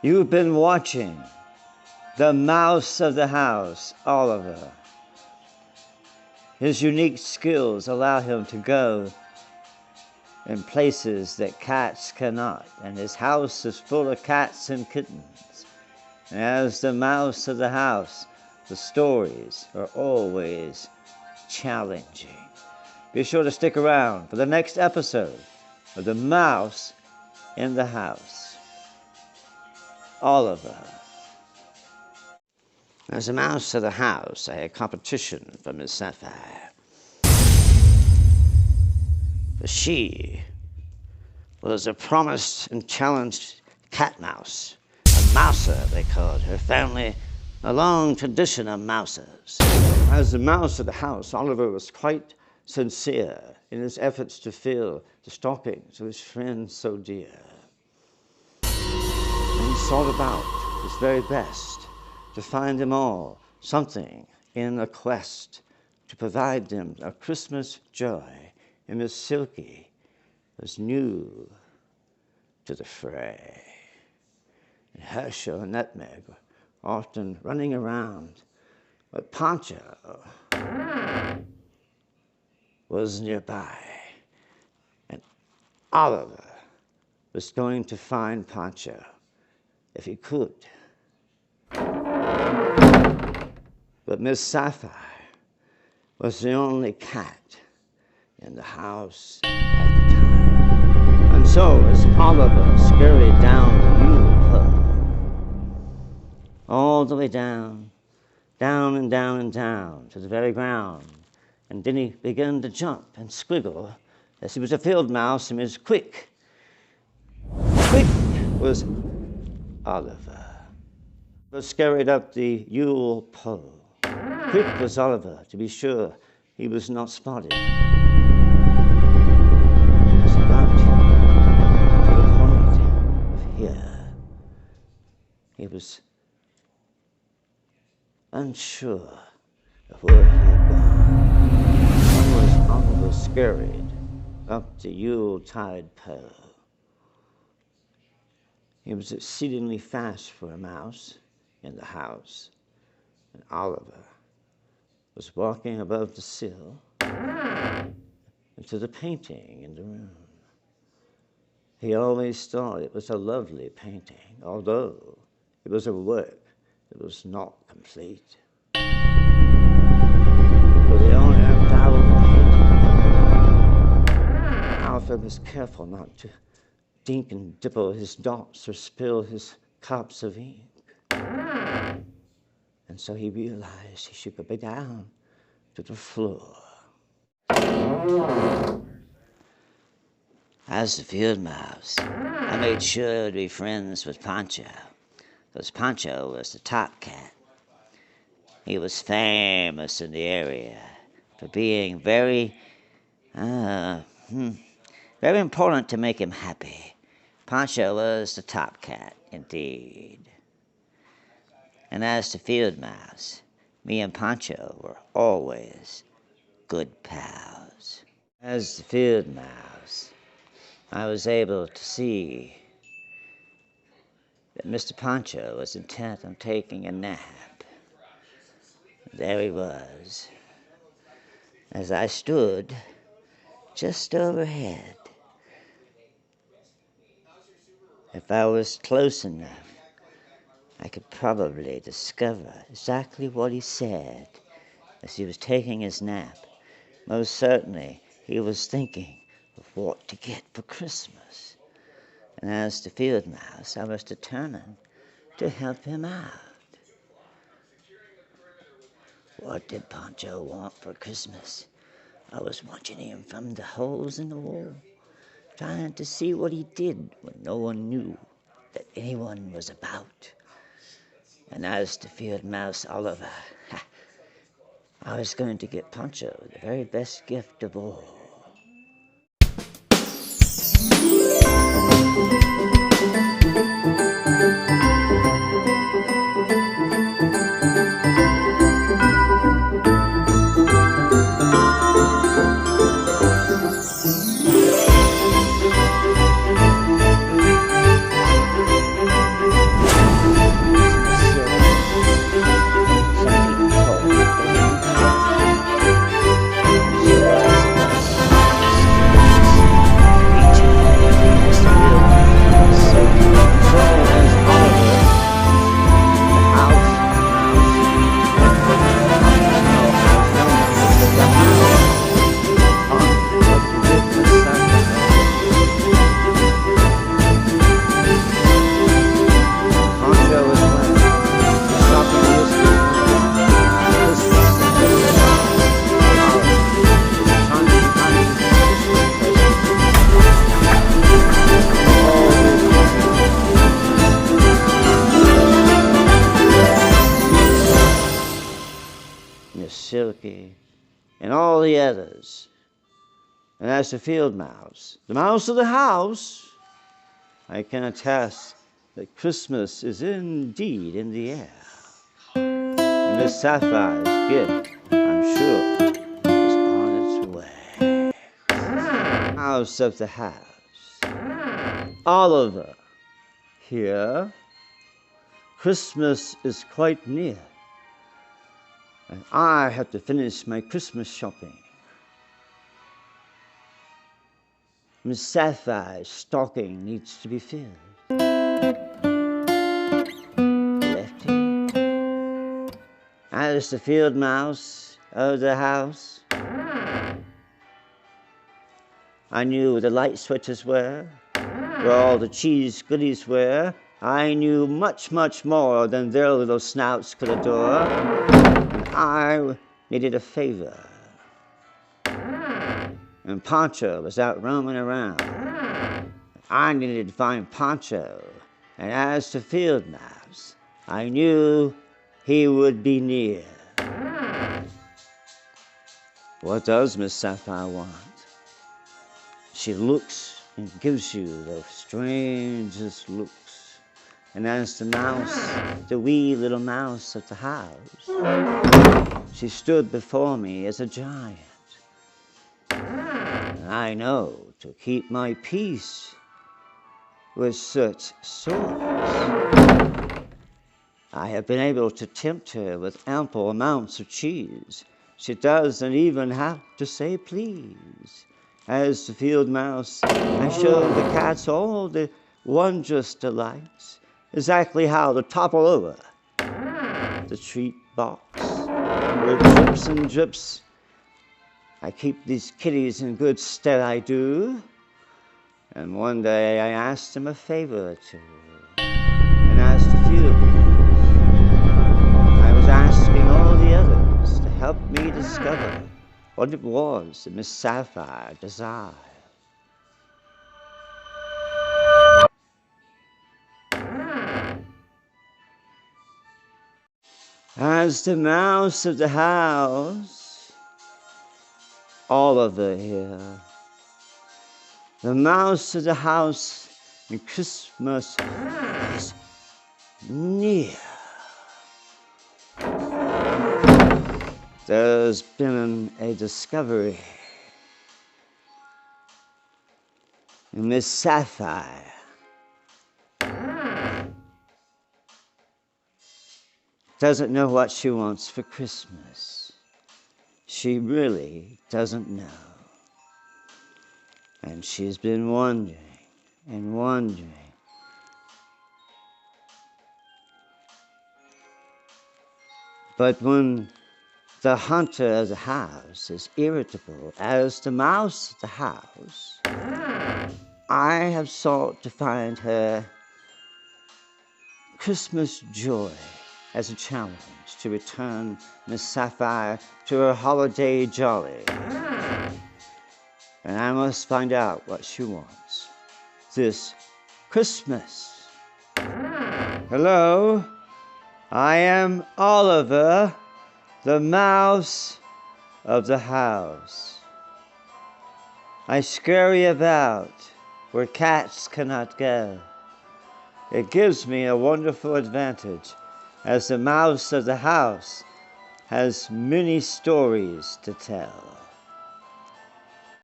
You've been watching the mouse of the house, Oliver. His unique skills allow him to go in places that cats cannot, and his house is full of cats and kittens. And as the mouse of the house, the stories are always challenging. Be sure to stick around for the next episode of The Mouse in the House. Oliver. As a mouse of the house, I had competition from Miss Sapphire. For she was a promised and challenged cat mouse. A mouser, they called her family, a long tradition of mousers. As the mouse of the house, Oliver was quite sincere in his efforts to fill the stockings of his friends so dear. And he sought about his very best to find them all something in a quest to provide them a Christmas joy. And Miss Silky was new to the fray. And Herschel and Nutmeg were often running around, but Pancho was nearby. And Oliver was going to find Pancho if he could. But Miss Sapphire was the only cat in the house at the time. And so as Oliver scurried down the Yule pole, all the way down, down and down and down to the very ground, and then he began to jump and squiggle as he was a field mouse and was quick. Quick was Oliver. He scurried up the Yule pole. Quick was Oliver, to be sure he was not spotted. He was about to the point of here. He was unsure of where he had gone. As Oliver scurried up the Yuletide pole. He was exceedingly fast for a mouse in the house, and Oliver was walking above the sill into the painting in the room. He always thought it was a lovely painting, although it was a work that was not complete. For the owner endowed the painting. Alfred was careful not to dink and dipple his dots or spill his cups of ink. And so he realized he should go down to the floor. As the field mouse, I made sure to be friends with Pancho, because Pancho was the top cat. He was famous in the area for being very important to make him happy. Pancho was the top cat, indeed. And as to field mouse, me and Pancho were always good pals. As the field mouse, I was able to see that Mr. Pancho was intent on taking a nap. There he was, as I stood just overhead. If I was close enough, I could probably discover exactly what he said as he was taking his nap. Most certainly, he was thinking of what to get for Christmas. And as the field mouse, I was determined to help him out. What did Pancho want for Christmas? I was watching him from the holes in the wall, trying to see what he did when no one knew that anyone was about. And as to field mouse Oliver, I was going to get Pancho the very best gift of all. Silky, and all the others. And as the field mouse, the mouse of the house, I can attest that Christmas is indeed in the air. And Miss Sapphire's gift, I'm sure, is on its way. Mouse of the house, Oliver, here. Christmas is quite near, and I have to finish my Christmas shopping. Miss Sapphire's stocking needs to be filled. Lefty, as the field mouse of the house, I knew where the light switches were, where all the cheese goodies were. I knew much, much more than their little snouts could adore. And I needed a favor. And Pancho was out roaming around. I needed to find Pancho. And as to field mouse, I knew he would be near. What does Miss Sapphire want? She looks and gives you the strangest looks. And as the mouse, the wee little mouse of the house, she stood before me as a giant. And I know to keep my peace with such swords. I have been able to tempt her with ample amounts of cheese. She doesn't even have to say please. As the field mouse, I show the cats all the wondrous delights, exactly how to topple over the treat box where drips and drips. I keep these kitties in good stead, I do. And one day I asked them a favor or two, and asked a few. I was asking all the others to help me discover what it was that Miss Sapphire desired. As the mouse of the house, Oliver here, the mouse of the house, and Christmas is near. There's been a discovery. And Miss Sapphire doesn't know what she wants for Christmas. She really doesn't know. And she's been wondering and wondering. But when the hunter of the house is irritable as the mouse of the house, I have sought to find her Christmas joy as a challenge to return Miss Sapphire to her holiday jolly. And I must find out what she wants this Christmas. Hello, I am Oliver, the mouse of the house. I scurry about where cats cannot go. It gives me a wonderful advantage, as the mouse of the house has many stories to tell.